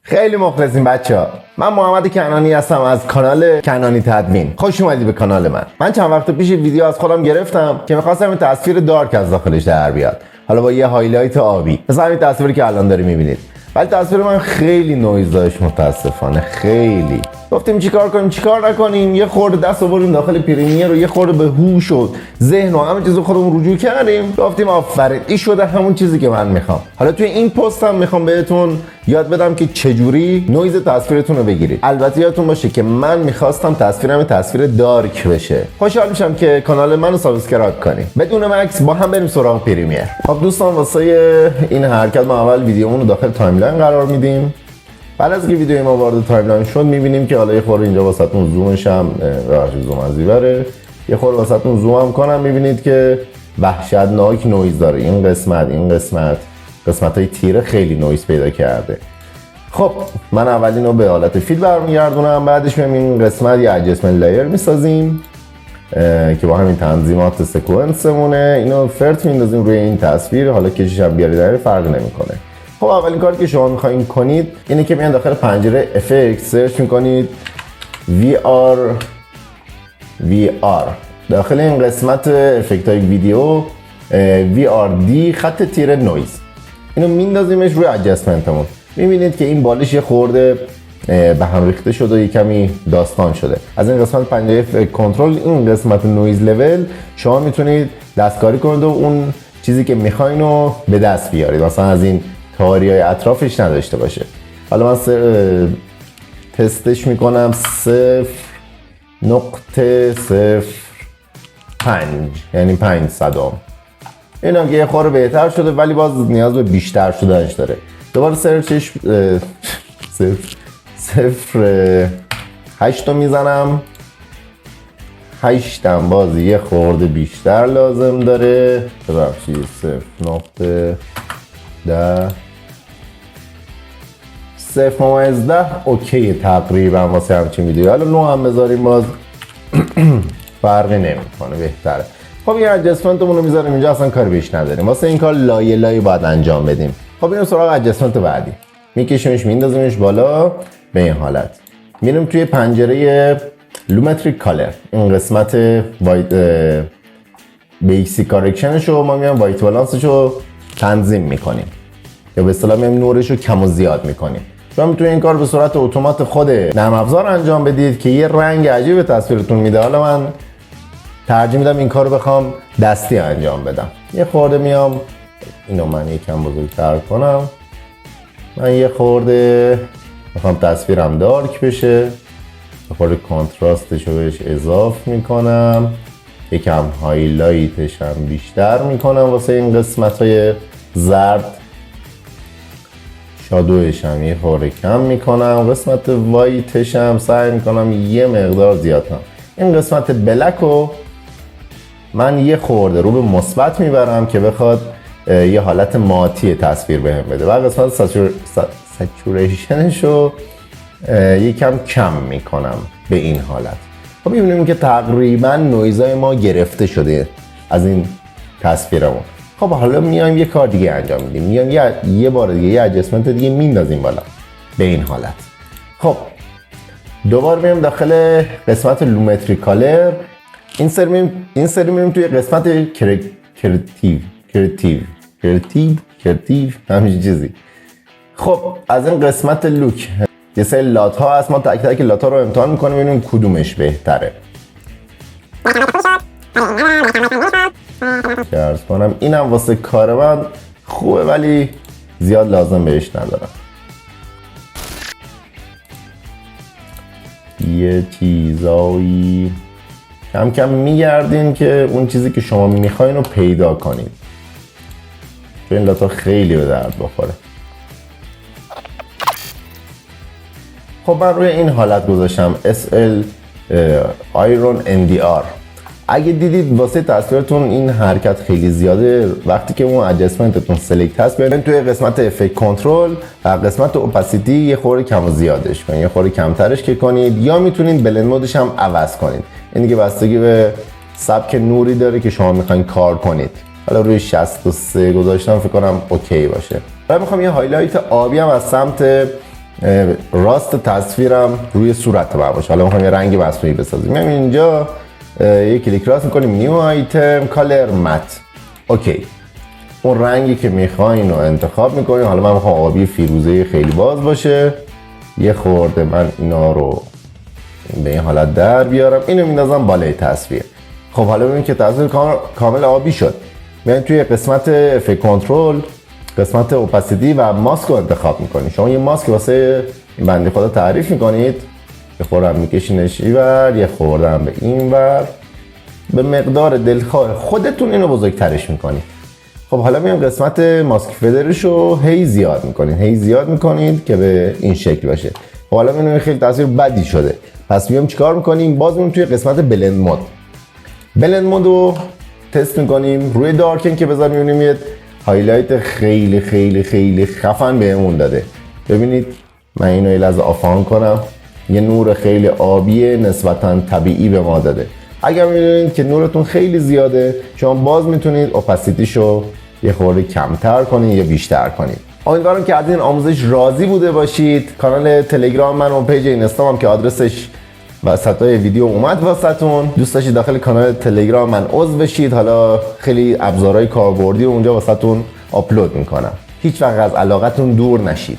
خیلی مخلصیم بچه‌ها. من محمد کنانی هستم از کانال کنانی تدوین. خوش اومدی به کانال من چند وقت پیش ویدیو از خودم گرفتم که می‌خواستم این تصویر دارک از داخلش در بیاد. حالا با یه هایلایت آبی. مثلا این تصویری که الان داری می‌بینید. ولی تصویر من خیلی نویز داشت متاسفانه خیلی. گفتیم چیکار کنیم چیکار نکنیم، یه خورده دست آوردیم داخل پریمیر و یه خورده به هوش و ذهن و همه چیزو خودمون رجوع کردیم. گفتیم آفرین این شده همون چیزی که من میخوام. حالا توی این پستم میخوام بهتون یاد بدم که چجوری نویز تصویرتون رو بگیرید. البته یادتون باشه که من میخواستم تصویرم تصویر دارک بشه. خوشحال میشم که کانال منو سابسکرایب کنید. بدون مکس با هم بریم سراغ پریمیر. خب دوستان واسه این حرکت ما اول ویدیومون رو داخل تایملاین قرار میدیم. بعد از اینکه ویدیو ما وارد تایملاین شد می‌بینیم که حالا یه خورده اینجا واسهتون زومش هم زوم از بره، یه خورده واسهتون زوم هم کنم می‌بینید که وحشتناک نویز داره. این قسمت‌های تیره خیلی نویز پیدا کرده. خب من اولین رو به حالت فیل برمیگردونم، بعدش میام این قسمت یه ادجستمنت لایر می‌سازیم که با همین تنظیمات سکونسمونه اینو فرت میندازیم روی این تصویر. حالا کشیش هم بیارید فرق نمی‌کنه. خب اولین کاری که شما میخواین کنید اینه که میان داخل پنجره افکت سرچ میکنید VR. داخل این قسمت افکت های ویدیو VRD خط تیره نویز اینو میندازیمش روی ادجستمنتمون. میبینید که این بالش یه خورده به هم ریخته شده و یه کمی داستان شده. از این قسمت پنجره افکت کنترل این قسمت نویز لول شما میتونید دستکاری کنید و اون چیزی که میخواین رو به دست بیارید، مثلا از این تاریای اطرافش نداشته باشه. حالا من تستش میکنم 0.05 یعنی 5 صدام. این هم که یه خورده بهتر شده ولی باز نیاز به بیشتر شدنش داره. دوباره سرچش 0.8 میزنم. 8 هم باز یه خورده بیشتر لازم داره. ببخشید 0.10 اوکی تقریبا واسه همچین ویدیو. حالا 9 هم بذاریم باز فرقی نمیکنه بهتره. خب این ادجستمنتمون رو میذاریم اینجا، اصلا کاری بهش نداریم. واسه این کار لایه لایه باید انجام بدیم. خب اینو سراغ ادجستمنت بعدی میکشیمش میندازیمش بالا به این حالت. میریم توی پنجره لومتریک کالر این قسمت وایت بیسیک کارکشنش رو ما میام وایت بالانسش رو تنظیم میکنیم یا به اصطلاح میام نورش رو کم و زیاد میکنیم. شما میتونید این کار به صورت اتومات خود نرم افزار انجام بدید که یه رنگ عجیب به تصویرتون میده. حالا من ترجیح میدم این کار رو بخوام دستی انجام بدم. یه خورده میام اینو من یکم بزرگتر کنم. من یه خورده میخوام تصویرم دارک بشه، یه خورده کانتراستش رو بهش اضافه میکنم، یکم هایلایتش هم بیشتر میکنم واسه این قسمت های زرد، شادوش هم یه خورده کم میکنم، قسمت وایتش هم سعی میکنم یه مقدار زیاد کنم. این قسمت بلک رو من یه خورده رو به مثبت میبرم که بخواد یه حالت ماتی تصویر بهم بده و قسمت سچوریشنش رو یکم کم میکنم به این حالت. خب میبینیم که تقریبا نویزای ما گرفته شده از این تصویرمون. خب حالا میایم یه کار دیگه انجام میدیم، میایم یه بار دیگه یه ادجستمنت دیگه میندازیم بالا به این حالت. خب دوباره میایم داخل قسمت لومتریک کالر این سری میریم توی قسمت کرتیو همین چیزی. خب از این قسمت لوک یه سری لات ها هست، ما تک تک لات ها رو امتحان میکنیم ببینیم کدومش بهتره. عرض کنم اینم واسه کار من خوبه ولی زیاد لازم بهش ندارم. یه چیزایی کم کم میگردین که اون چیزی که شما میخواین رو پیدا کنید. این لاتا خیلی به درد بخوره. خب من روی این حالت گذاشتم SL Iron NDR. اگه دیدید واسه تصویرتون این حرکت خیلی زیاده، وقتی که اون ادجستمنتتون سلکت هست برین توی قسمت افکت کنترل و قسمت اوپاسیتی یه خورده کم و زیادش کنید، یه خورده کمترش که کنید، یا میتونید بلند مودش هم عوض کنید. این دیگه بستگی به سبک نوری داره که شما میخواین کار کنید. حالا روی 63 گذاشتم فکر کنم اوکی باشه. بعد میخوام یه هایلایت آبی هم از سمت راست تصویرم روی صورت من باشه. حالا میخوام یه رنگ مصنوعی بسازیم. میام اینجا یه کلیک راست میکنیم نیو آیتم کالر مت. اوکی، اون رنگی که میخواین رو انتخاب میکنیم. حالا من میخوام آبی فیروزه خیلی باز باشه. یه خورده من اینا رو به این حالت در بیارم، اینو میندازم بالای تصویر. خب حالا ببینید که تصویر کامل آبی شد. میایم توی قسمت افکت کنترل، قسمت اوپاسیتی و ماسک رو انتخاب میکنید. شما یه ماسک واسه این بنده خدا تعریف میکنید، یه خورده هم میکشینش اینور، یه خورده هم به اینور، به مقدار دلخواه خودتون اینو بزرگترش میکنید. خب حالا میام قسمت ماسک فدرش رو هی زیاد میکنید که به این شکل باشه. خب حالا میبینیم خیلی تصویر بدی شده. پس میام چیکار میکنیم؟ باز میام توی قسمت بلند مود رو تست میکنیم روی دارکن که بذار میبینیم یه هایلایت خیلی خیلی خیلی خفن بهمون داده. ببینید من اینو یه لحظه آفان کنم، یه نور خیلی آبی نسبتا طبیعی به ما داده. اگر می‌بینید که نورتون خیلی زیاده، شما باز میتونید اوپاسیتیشو یه خورده کمتر کنید یا بیشتر کنید. امیدوارم که از این آموزش راضی بوده باشید. کانال تلگرام من و پیج اینستام که آدرسش وسطای ویدیو اومد واسهتون، دوست داشتید داخل کانال تلگرام من عضو بشید. حالا خیلی ابزارهای کاربردی اونجا واسهتون آپلود میکنم. هیچ وقت از علاقتون دور نشید.